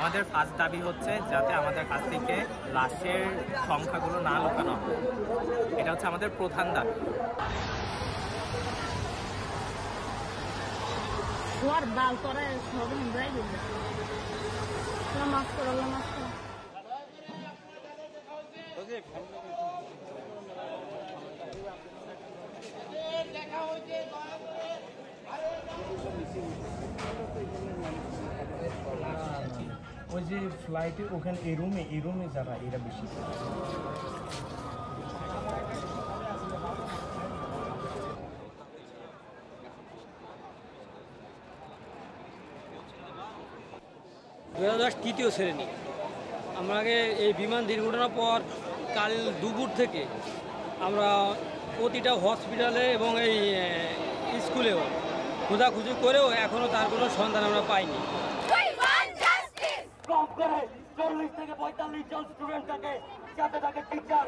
আমাদের ফার্স্ট দাবি হচ্ছে যাতে আমাদের কাছ থেকে লাশের সংখ্যাগুলো না লুকানো হয়, এটা হচ্ছে আমাদের প্রধান দাবি। ওই যে ফ্লাইটে ওখানে এই রুমে যারা এরা বেশি তৃতীয় শ্রেণী। আমাকে এই বিমান দুর্ঘটনার পর কাল দুপুর থেকে আমরা প্রতিটা হসপিটালে এবং এই স্কুলেও খোঁজাখুঁজি করেও এখনও তার কোনো সন্ধান আমরা পাইনি। কম করে 40 থেকে 45 জন স্টুডেন্টটাকে সাথে থাকে টিচার